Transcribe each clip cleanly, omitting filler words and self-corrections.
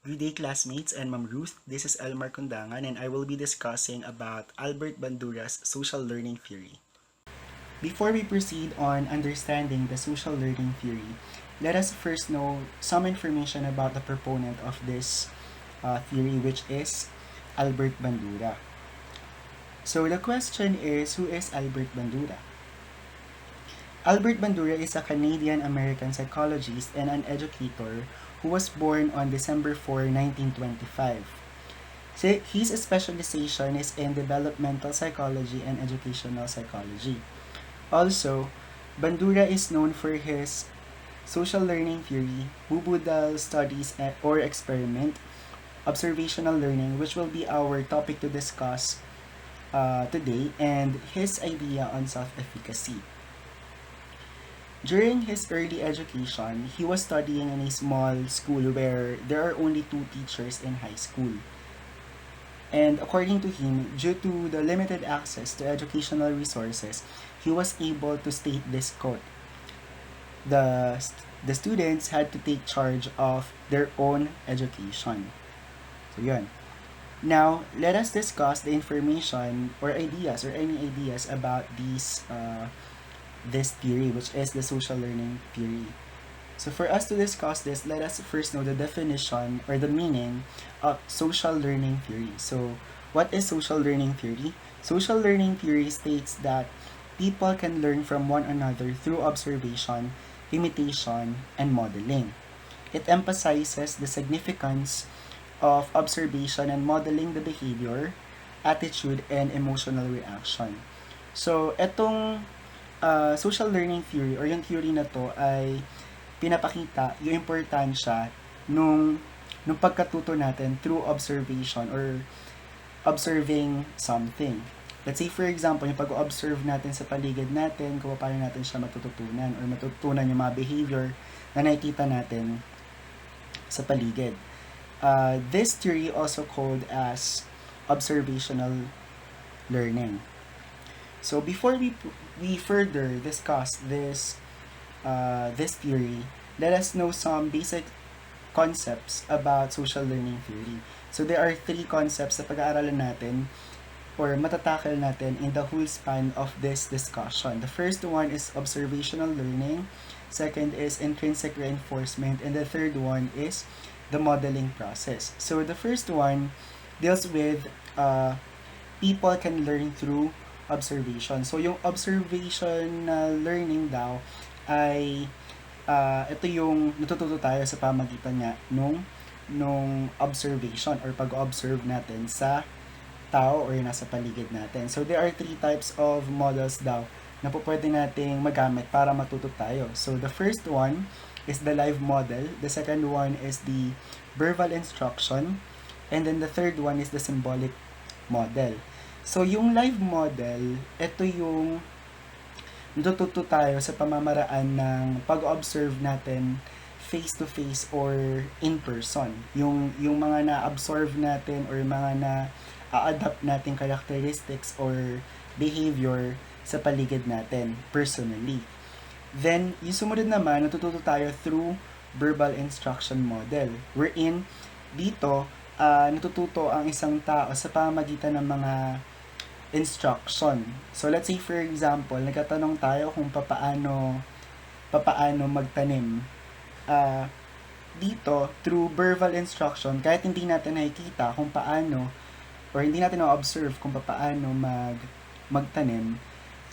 Good day, classmates and Ma'am Ruth. This is Elmar Kundangan, and I will be discussing about Albert Bandura's social learning theory. Before we proceed on understanding the social learning theory, let us first know some information about the proponent of this theory, which is Albert Bandura. So the question is, who is Albert Bandura? Albert Bandura is a Canadian-American psychologist and an educator who was born on December 4, 1925. So his specialization is in developmental psychology and educational psychology. Also, Bandura is known for his social learning theory, Bubudal studies or experiment, observational learning, which will be our topic to discuss today, and his idea on self-efficacy. During his early education, he was studying in a small school where there are only two teachers in high school. And according to him, due to the limited access to educational resources, he was able to state this quote: the students had to take charge of their own education. So yun. Now, let us discuss the information or ideas or any ideas about this theory, which is the social learning theory. So for us to discuss this, let us first know the definition or the meaning of social learning theory. So what is social learning theory? Social learning theory states that people can learn from one another through observation, imitation, and modeling. It emphasizes the significance of observation and modeling the behavior, attitude, and emotional reaction. So, etong social learning theory or yung theory na to ay pinapakita yung importansya nung pagkatuto natin through observation or observing something. Let's say for example, yung pag-observe natin sa paligid natin, kung paano natin siya matututunan or matutunan yung mga behavior na nakikita natin sa paligid. This theory also called as observational learning. So before we further discuss this theory, let us know some basic concepts about social learning theory. So there are three concepts na pag-aaralan natin or matatakal natin in the whole span of this discussion. The first one is observational learning, second is intrinsic reinforcement, and the third one is the modeling process. So the first one deals with people can learn through observation. So yung observational learning daw ay ito yung natututo tayo sa pamagitan nga nung observation or pag-observe natin sa tao or nasa paligid natin. So there are three types of models daw na po pwede nating magamit para matuto tayo. So the first one is the live model, the second one is the verbal instruction, and then the third one is the symbolic model. So yung live model, ito yung natututo tayo sa pamamaraan ng pag-observe natin face to face or in person. Yung mga na-absorb natin or mga na-adapt natin characteristics or behavior sa paligid natin personally. Then, yung sumunod naman, natututo tayo through verbal instruction model. Wherein, dito, natututo ang isang tao sa pamagitan ng mga instruction. So let's say for example, nagtatanong tayo kung papaano magtanim. Dito, through verbal instruction, kahit hindi natin nakikita kung paano or hindi natin na-observe kung paano magtanim,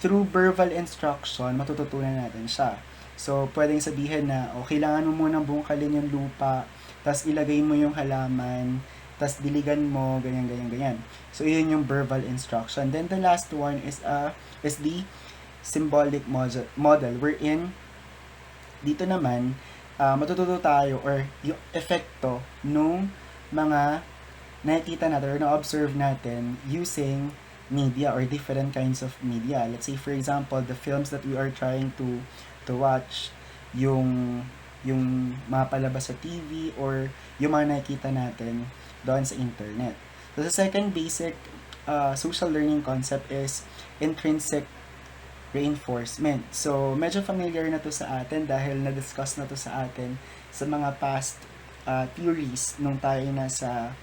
through verbal instruction, matututunan natin siya. So, pwedeng sabihin na, kailangan mo munang bungkalin yung lupa, tas ilagay mo yung halaman, tas diligan mo, ganyan. So, yun yung verbal instruction. Then, the last one is the symbolic model wherein dito naman, matututo tayo or yung epekto nung mga nakikita natin or na-observe natin using media or different kinds of media. Let's say, for example, the films that we are trying to watch, yung mga palabas sa TV or yung mga nakikita natin doon sa internet. So, the second basic social learning concept is intrinsic reinforcement. So, medyo familiar na to sa atin dahil na-discuss na to sa atin sa mga past theories nung tayo nasa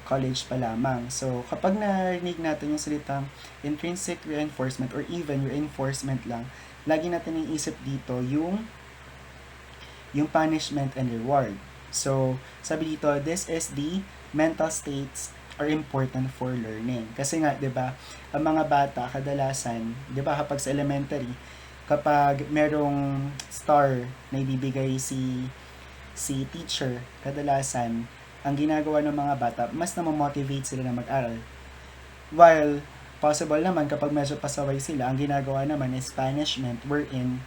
college pa lamang. So, kapag narinig natin yung salitang intrinsic reinforcement or even reinforcement lang, lagi natin iisip dito yung punishment and reward. So, sabi dito, this is the mental states are important for learning. Kasi nga, 'di ba, ang mga bata kadalasan, 'di ba, kapag sa elementary, kapag merong star na ibibigay si teacher, kadalasan ang ginagawa ng mga bata, mas na-motivate sila na mag-aral. While possible naman kapag medyo pasaway sila, ang ginagawa naman is punishment wherein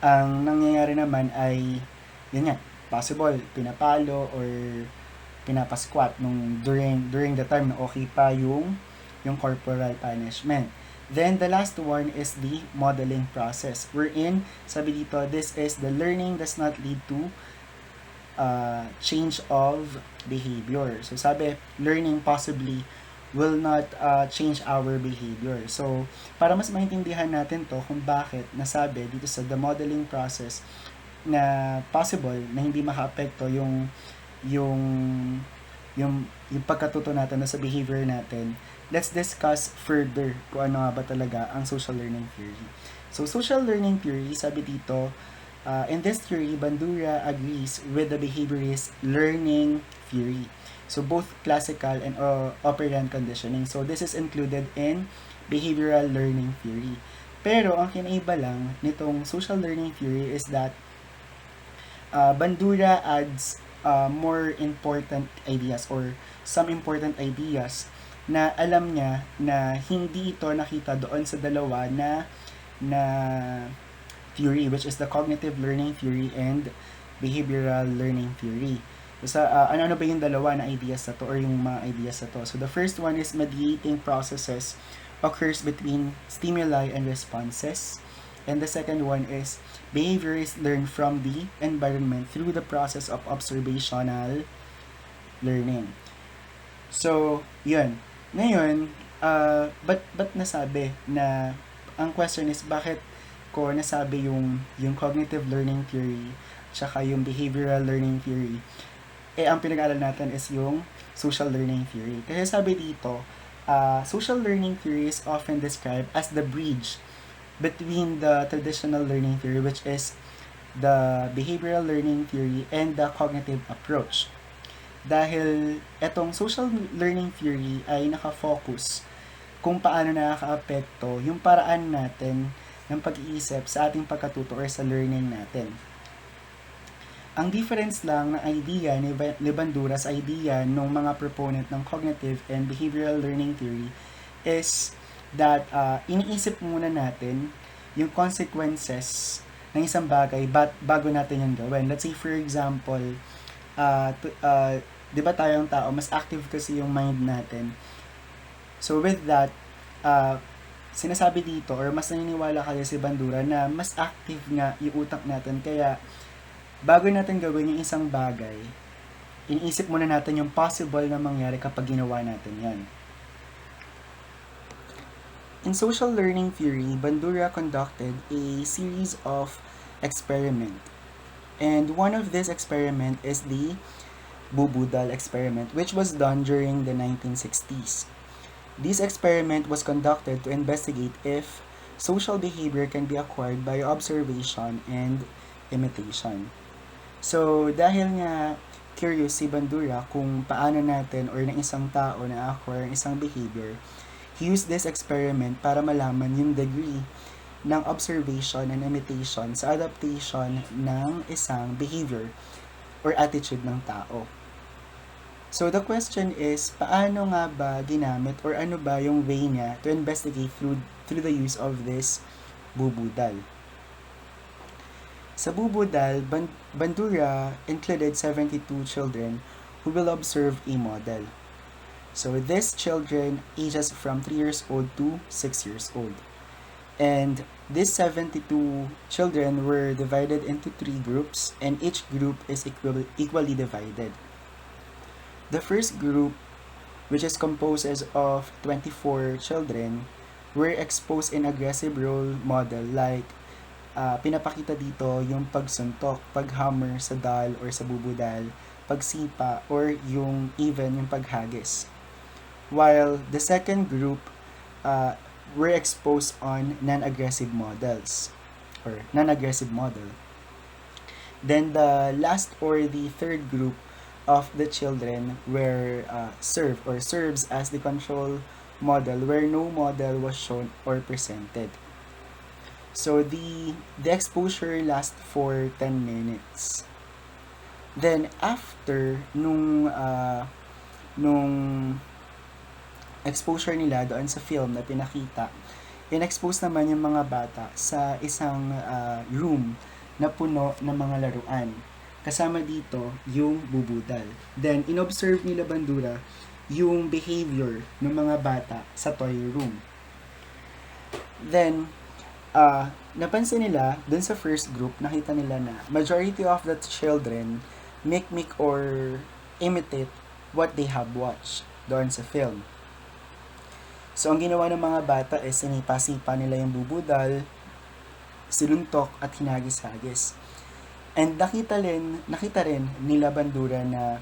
ang nangyayari naman ay yun nga, possible pinapalo or pinapasquat nung during the time na okay pa yung corporal punishment. Then the last one is the modeling process wherein sabi dito, this is the learning does not lead to change of behavior. So sabi, learning possibly will not change our behavior. So para mas maintindihan natin to kung bakit nasabi dito sa the modeling process na possible na hindi maka-apekto yung pagkatuto natin sa behavior natin, let's discuss further kung ano nga ba talaga ang social learning theory. So social learning theory, sabi dito, in this theory, Bandura agrees with the behaviorist learning theory. So both classical and operant conditioning. So this is included in behavioral learning theory. Pero ang kinaiba lang nitong social learning theory is that Bandura adds more important ideas or some important ideas na alam niya na hindi ito nakita doon sa dalawa na theory, which is the cognitive learning theory and behavioral learning theory. So, ano ba yung dalawa na ideas na to or yung mga ideas na to? So the first one is mediating processes occurs between stimuli and responses. And the second one is behavior is learned from the environment through the process of observational learning. So, yun. Ngayon, ba't nasabi na ang question is bakit ko nasabi yung cognitive learning theory tsaka yung behavioral learning theory, ang pinag-aaral natin is yung social learning theory. Kasi sabi dito, social learning theory is often described as the bridge between the traditional learning theory, which is the behavioral learning theory, and the cognitive approach. Dahil etong social learning theory ay nakafocus kung paano nakaka-apekto yung paraan natin ng pag-iisip sa ating pagkatuto or sa learning natin. Ang difference lang ng idea ni Bandura sa idea ng mga proponent ng cognitive and behavioral learning theory is that iniisip muna natin yung consequences ng isang bagay bago natin yung gawin. Let's say for example, di ba tayong tao, mas active kasi yung mind natin. So with that, sinasabi dito or mas naniniwala kayo si Bandura na mas active nga yung utak natin, kaya bago natin gawin yung isang bagay, iniisip muna natin yung possible na mangyari kapag ginawa natin yan. In social learning theory, Bandura conducted a series of experiments. And one of this experiment is the Bubudal experiment, which was done during the 1960s. This experiment was conducted to investigate if social behavior can be acquired by observation and imitation. So, dahil nga curious si Bandura kung paano natin or ng isang tao na-acquire ang isang behavior, he used this experiment para malaman yung degree ng observation and imitation sa adaptation ng isang behavior or attitude ng tao. So the question is, paano nga ba ginamit or ano ba yung way niya to investigate through the use of this Bubudal? Sa Bubudal, Bandura included 72 children who will observe a model. So these children ages from 3 years old to 6 years old. And these 72 children were divided into 3 groups, and each group is equally divided. The first group, which is composed of 24 children, were exposed in aggressive role model like pinapakita dito yung pagsuntok, paghammer sa dal or sa bubudal, pagsipa, or even yung paghagis. While the second group were exposed on non-aggressive models or non-aggressive model. Then the last or the third group of the children were serves as the control model where no model was shown or presented. So the exposure lasts for 10 minutes. Then after nung exposure nila doon sa film na pinakita, in-expose naman yung mga bata sa isang room na puno ng mga laruan. Kasama dito yung bubudal. Then, inobserve nila Bandura yung behavior ng mga bata sa toy room. Then, napansin nila, dun sa first group, nakita nila na majority of the children mimic or imitate what they have watched doon sa film. So, ang ginawa ng mga bata is sinipa-sipa nila yung bubudal, siluntok at hinagis-hagis. And nakita rin nila Bandura na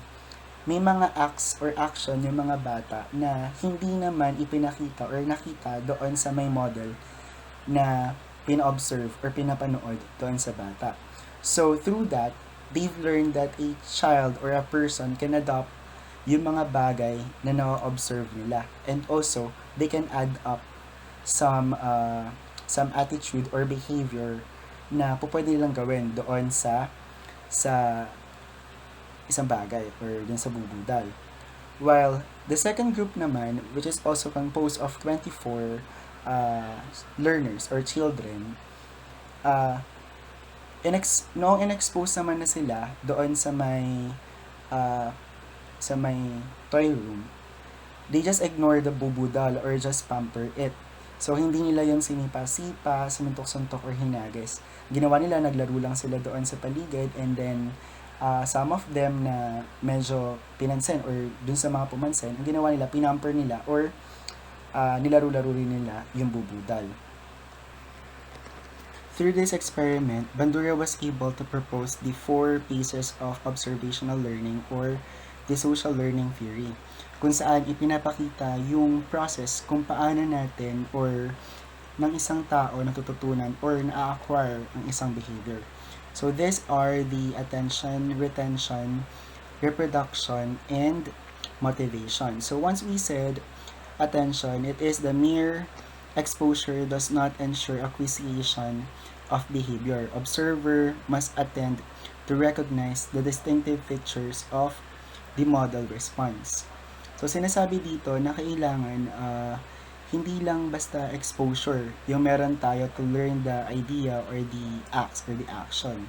may mga acts or action yung mga bata na hindi naman ipinakita or nakita doon sa may model na pina-observe or pinapanood doon sa bata. So, through that, they've learned that a child or a person can adopt yung mga bagay na na-observe nila. And also, they can add up some attitude or behavior na pwede nilang gawin doon sa isang bagay or dun sa bubudal. While the second group naman, which is also composed of 24 learners or children, in-expose naman na sila doon sa may toy room, they just ignore the bubudal or just pamper it. So, hindi nila yung sinipa-sipa, sumuntok-suntok or hinagis. Ginawa nila, naglaro lang sila doon sa paligid, and then some of them na medyo pinansin or dun sa mga pumansin, ang ginawa nila, pinamper nila or nilaro-laro rin nila yung bubudal. Through this experiment, Bandura was able to propose the 4 phases of observational learning or the social learning theory, kung saan ipinapakita yung process kung paano natin or ng isang tao natututunan or na-acquire ang isang behavior. So these are the attention, retention, reproduction, and motivation. So once we said attention, it is the mere exposure does not ensure acquisition of behavior. Observer must attend to recognize the distinctive features of the model response. So, sinasabi dito na kailangan hindi lang basta exposure yung meron tayo to learn the idea or the acts or the action.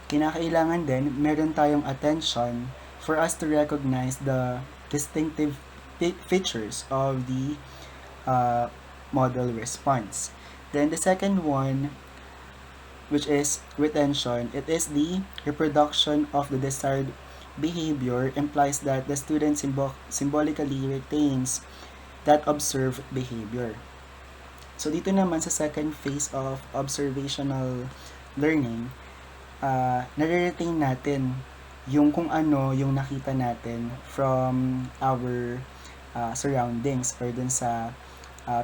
Kinakailangan din meron tayong attention for us to recognize the distinctive features of the model response. Then the second one, which is retention, it is the reproduction of the desired behavior, implies that the student symbolically retains that observed behavior. So dito naman sa second phase of observational learning, nare-retain natin yung kung ano yung nakita natin from our surroundings or dun sa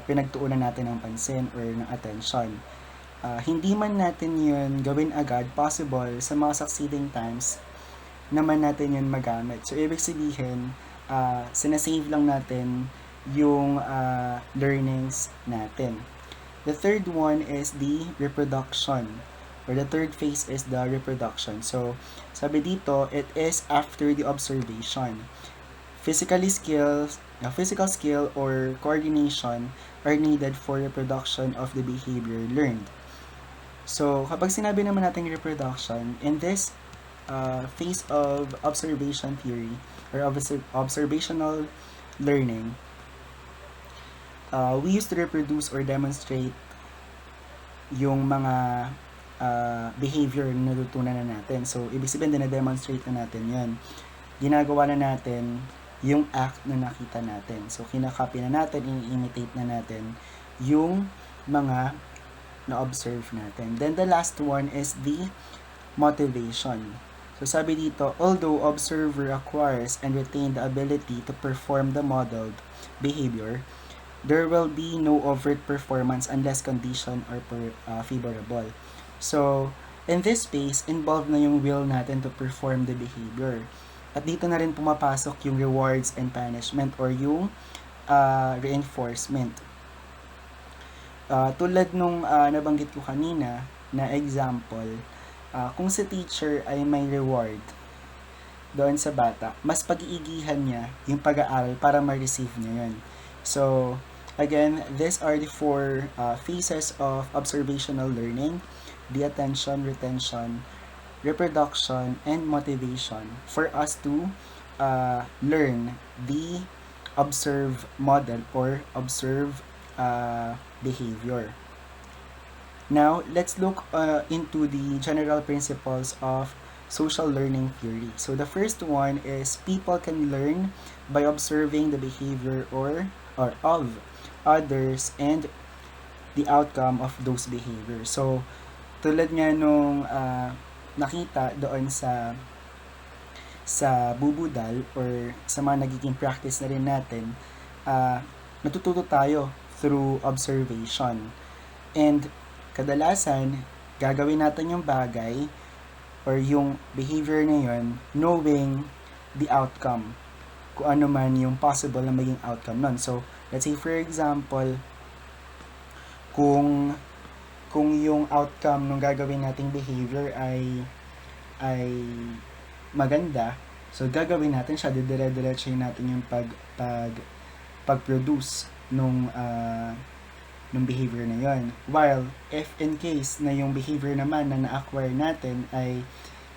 pinagtuunan natin ng pansin or ng attention. Hindi man natin yun gawin agad, possible sa mga succeeding times naman natin yun magamit. So, ibig sabihin, sinasave lang natin yung learnings natin. The third one is the reproduction, or the third phase is the reproduction. So, sabi dito, it is after the observation. Physical skill or coordination are needed for reproduction of the behavior learned. So, kapag sinabi naman natin reproduction, in this phase of observation theory or observational learning, we used to reproduce or demonstrate yung mga behavior na natutunan na natin. So, ibig sabihin din na-demonstrate na natin yun. Ginagawa na natin yung act na nakita natin. So, kinakopy na natin, i-imitate na natin yung mga na-observe natin. Then the last one is the motivation. So sabi dito, although observer acquires and retain the ability to perform the modeled behavior, there will be no overt performance unless condition are favorable. So, in this space, involved na yung will natin to perform the behavior. At dito na rin pumapasok yung rewards and punishment or yung reinforcement. Tulad nung nabanggit ko kanina na example, kung si teacher ay may reward doon sa bata, mas pag-iigihan niya yung pag-aaral para ma-receive niya yun. So, again, these are the 4 phases of observational learning: the attention, retention, reproduction, and motivation for us to learn the observe model or observe behavior. Now, let's look into the general principles of social learning theory. So the first one is people can learn by observing the behavior or of others and the outcome of those behaviors. So tulad nga nung nakita doon sa bubudal or sa mga nagiging practice na rin natin, natututo tayo through observation. And kadalasan, gagawin natin yung bagay or yung behavior na yun knowing the outcome, kung ano man yung possible na maging outcome nun. So, let's say for example, kung yung outcome ng gagawin nating behavior ay maganda, so gagawin natin siya, didire-diretsuhin natin yung pag-produce nung behavior na yon. While, if in case na yung behavior naman na na-acquire natin ay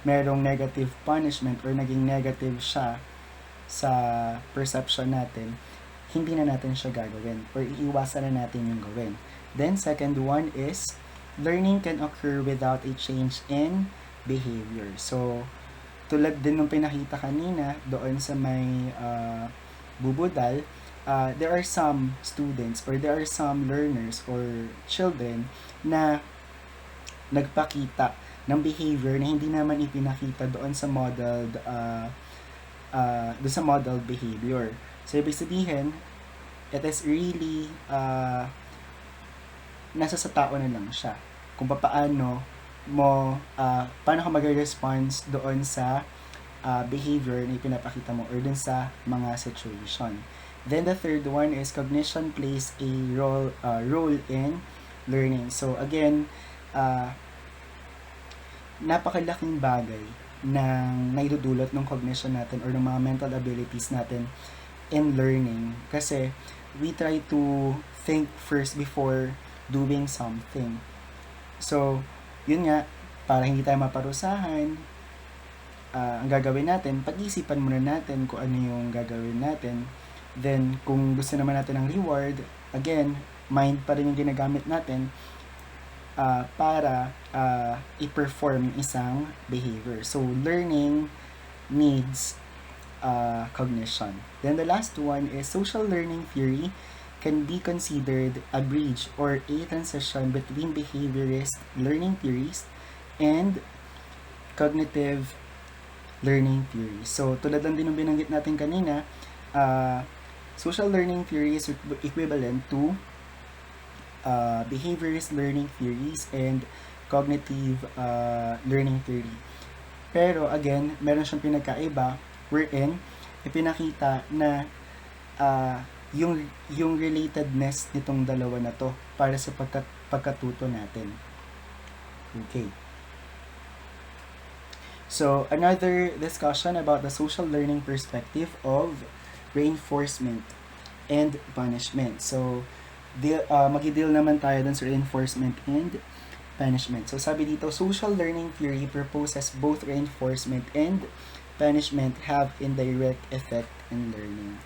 merong negative punishment or naging negative siya sa perception natin, hindi na natin siya gagawin or iiwasan na natin yung gawin. Then, second one is, learning can occur without a change in behavior. So, tulad din ng pinakita kanina doon sa may bubudal, there are some students or there are some learners or children na nagpakita ng behavior na hindi naman ipinakita doon sa modeled behavior. So, ibig sabihin, it is really nasa sa tao na lang siya kung paano ka mag-response doon sa behavior na ipinapakita mo or doon sa mga situation. Then the third one is cognition plays a role in learning. So again, napakalaking bagay ng naidudulot ng cognition natin or ng mga mental abilities natin in learning. Kasi we try to think first before doing something. So, yun nga, para hindi tayo maparusahan, ang gagawin natin, pag-isipan muna natin kung ano yung gagawin natin. Then, kung gusto naman natin ng reward, again, mind pa rin yung ginagamit natin para i-perform isang behavior. So, learning needs cognition. Then, the last one is social learning theory can be considered a bridge or a transition between behaviorist learning theories and cognitive learning theories. So, tulad lang din ng binanggit natin kanina, social learning theory is equivalent to behaviorist learning theories and cognitive learning theory. Pero again, meron siyang pinagkaiba wherein ipinakita na yung relatedness nitong dalawa na to para sa pagkatuto natin. Okay. So, another discussion about the social learning perspective of reinforcement and punishment. So, mag-deal naman tayo dun sa reinforcement and punishment. So, sabi dito, social learning theory proposes both reinforcement and punishment have indirect effect in learning.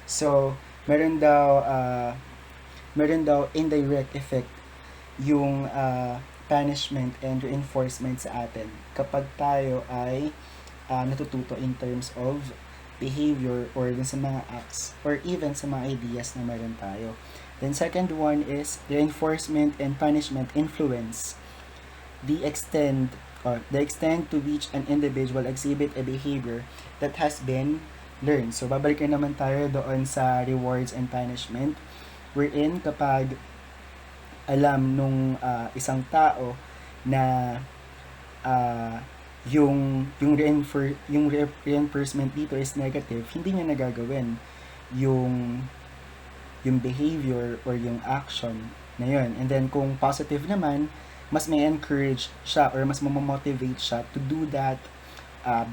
So, meron daw indirect effect yung punishment and reinforcement sa atin kapag tayo ay natututo in terms of behavior or sa mga acts or even sa mga ideas na meron tayo. Then second one is reinforcement and punishment influence the extent to which an individual exhibit a behavior that has been learned. So babalik na naman tayo doon sa rewards and punishment, wherein kapag alam nung isang tao na uh, yung reinforcement dito is negative, hindi niya nagagawin yung behavior or yung action na yun. And then kung positive naman, mas may encourage siya or mas mamomotivate siya to do that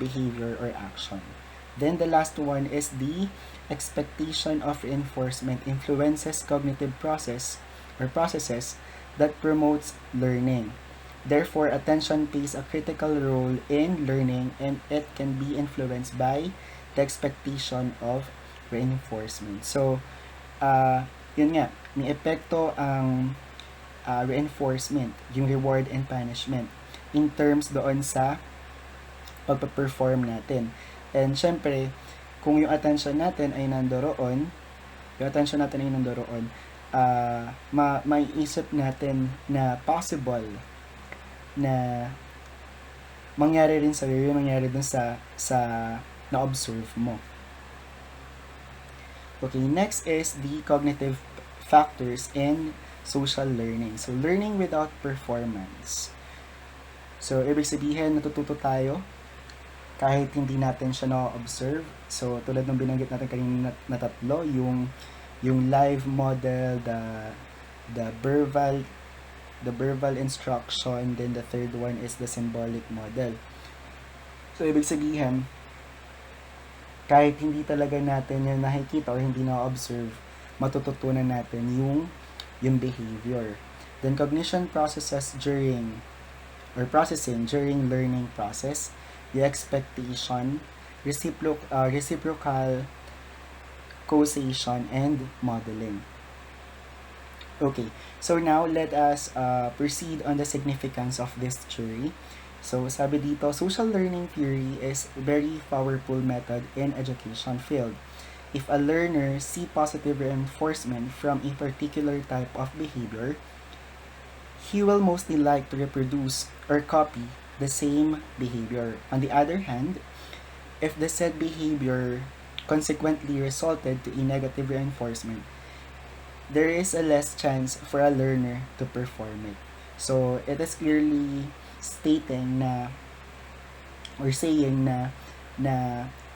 behavior or action. Then the last one is the expectation of reinforcement influences cognitive processes that promotes learning. Therefore, attention plays a critical role in learning and it can be influenced by the expectation of reinforcement. So, yun nga, may epekto ang reinforcement, yung reward and punishment in terms doon sa pagpa-perform natin. And syempre, kung yung attention natin ay nandoroon, maiisip natin na possible na mangyari rin sa iyo, mangyari dun sa na-observe mo. Okay, next is the cognitive factors in social learning. So, learning without performance. So, ibig sabihin, natututo tayo kahit hindi natin siya na-observe. So, tulad ng binanggit natin kanina na tatlo, yung live model, the verbal instruction, then the third one is the symbolic model. So, ibig sabihin, kahit hindi talaga natin yung nakikita or hindi na-observe, matututunan natin yung behavior. Then, cognition processes processing during learning process, the expectation, reciprocal causation, and modeling. Okay, so now let us proceed on the significance of this theory. So, sabi dito, social learning theory is a very powerful method in education field. If a learner see positive reinforcement from a particular type of behavior, he will mostly like to reproduce or copy the same behavior. On the other hand, if the said behavior consequently resulted to a negative reinforcement, there is a less chance for a learner to perform it. So, it is clearly stating na or saying na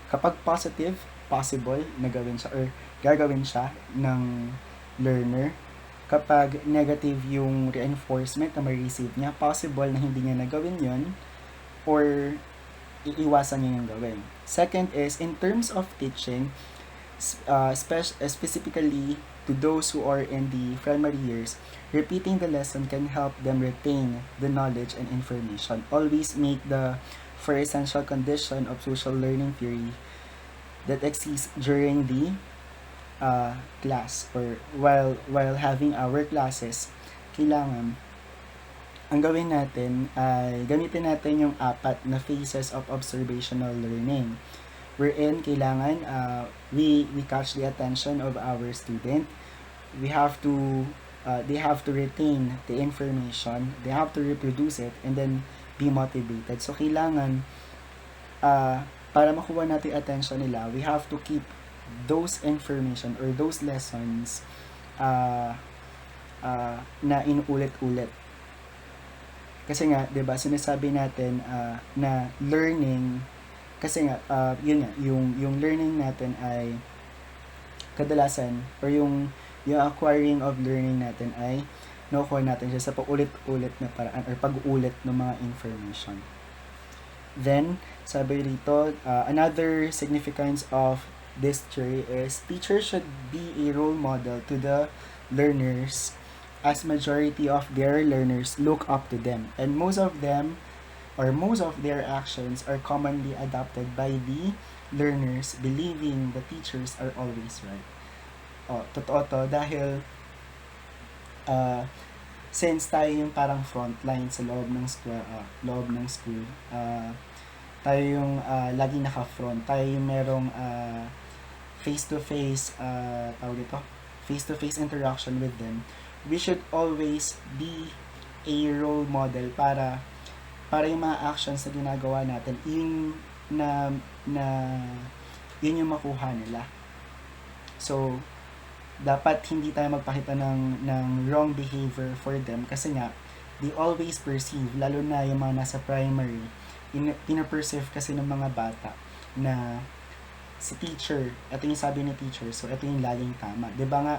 kapag positive, possible na gawin siya or gagawin siya ng learner. Kapag negative yung reinforcement na ma-receive niya, possible na hindi niya nagawin yun or iiwasan niya yung gawin. Second is, in terms of teaching, specifically to those who are in the primary years, repeating the lesson can help them retain the knowledge and information. Always make the first essential condition of social learning theory that exists during the class or while having our classes. Kailangan ang gawin natin ay gamitin natin yung 4 na phases of observational learning, wherein kailangan we catch the attention of our student. We have to they have to retain the information, they have to reproduce it, and then be motivated. So kailangan para makuha natin attention nila, we have to keep those information or those lessons na inuulit-ulit. Kasi nga, 'di ba, sinasabi natin na learning kasi nga yun nga yung learning natin ay kadalasan or yung acquiring of learning natin ay nakukuha natin siya sa paulit-ulit na paraan or pag-uulit ng mga information. Then, sabi rito, another significance of this theory is teachers should be a role model to the learners as majority of their learners look up to them. And most of them or most of their actions are commonly adopted by the learners believing the teachers are always right. Totoo to dahil since tayo yung parang frontline sa loob ng school, tayo yung lagi naka-front, tayo yung merong face-to-face face-to-face interaction with them, we should always be a role model para yung mga actions na ginagawa natin, na, na yun yung makuha nila. So, dapat hindi tayo magpakita ng wrong behavior for them kasi nga, they always perceive, lalo na yung mga nasa primary, pinaperceive kasi ng mga bata na si teacher, ito yung sabi ni teacher, so ito yung laging tama. Diba nga,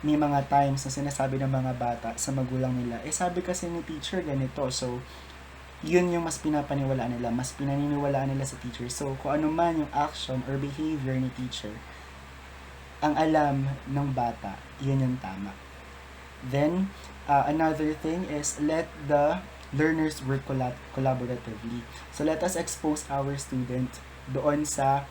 may mga times na sinasabi ng mga bata sa magulang nila, sabi kasi ni teacher ganito, so yun yung mas pinapaniwalaan nila, mas pinaniniwalaan nila sa teacher. So, kung ano man yung action or behavior ni teacher, ang alam ng bata, yun yung tama. Then, another thing is let the learners work collaboratively. So, let us expose our student doon sa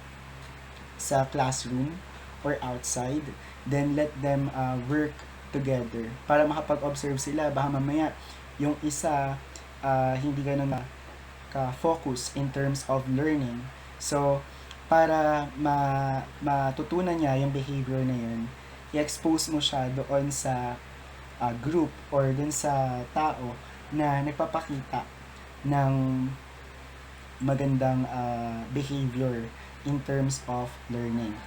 classroom or outside. Then, let them work together para makapag-observe sila. Baka mamaya, yung isa hindi ganun ka-focus in terms of learning. So, para matutunan niya yung behavior na yun, i-expose mo siya doon sa group or doon sa tao na nagpapakita ng magandang behavior in terms of learning.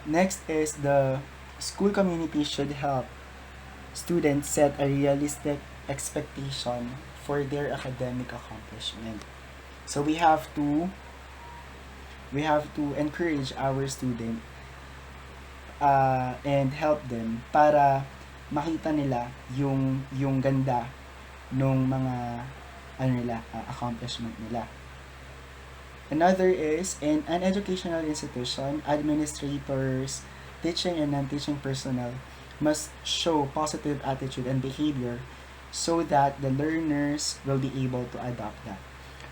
Next is the school community should help students set a realistic expectation for their academic accomplishment. So we have to encourage our student and help them para makita nila yung ganda nung mga accomplishment nila. Another is, in an educational institution, administrators, teaching and non-teaching personnel must show positive attitude and behavior so that the learners will be able to adopt that.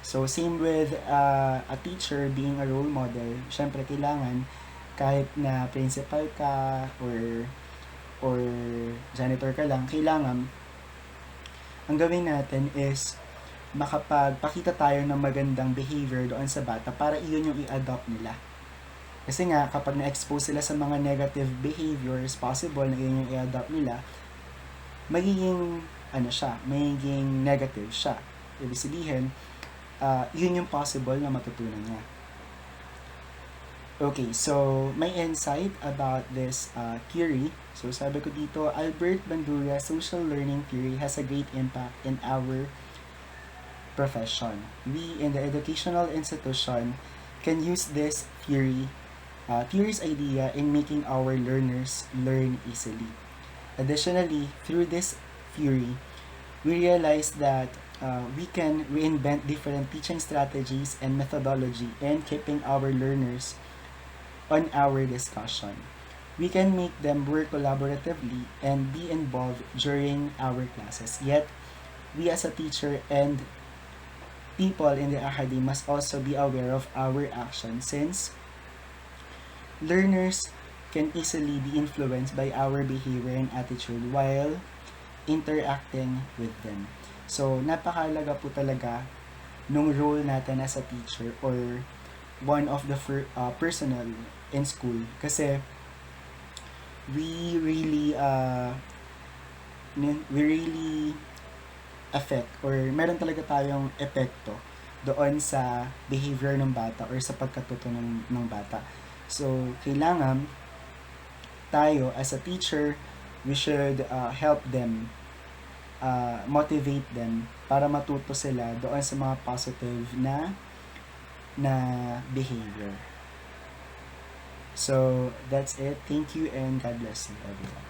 So, same with a teacher being a role model. Syempre, kailangan kahit na principal ka or janitor ka lang, kailangan ang gawin natin is makapagpakita tayo ng magandang behavior doon sa bata para iyon yung i-adopt nila. Kasi nga, kapag na-expose sila sa mga negative behaviors, possible na iyon yung i-adopt nila, magiging negative siya. Ibig sabihin, yun yung possible na matutunan niya. Okay, so may insight about this theory. So sabi ko dito, Albert Bandura's social learning theory has a great impact in our profession. We in the educational institution can use this theory's idea in making our learners learn easily. Additionally, through this theory, we realize that we can reinvent different teaching strategies and methodology and keeping our learners on our discussion. We can make them work collaboratively and be involved during our classes. Yet, we as a teacher and people in the academy must also be aware of our actions since learners can easily be influenced by our behavior and attitude while interacting with them. So, napakahalaga po talaga nung role natin as a teacher or one of the personnel in school kasi we really affect or meron talaga tayong epekto doon sa behavior ng bata or sa pagkatuto ng bata. So, kailangan tayo as a teacher, we should help them, motivate them para matuto sila doon sa mga positive na behavior. So, that's it. Thank you and God bless you everyone.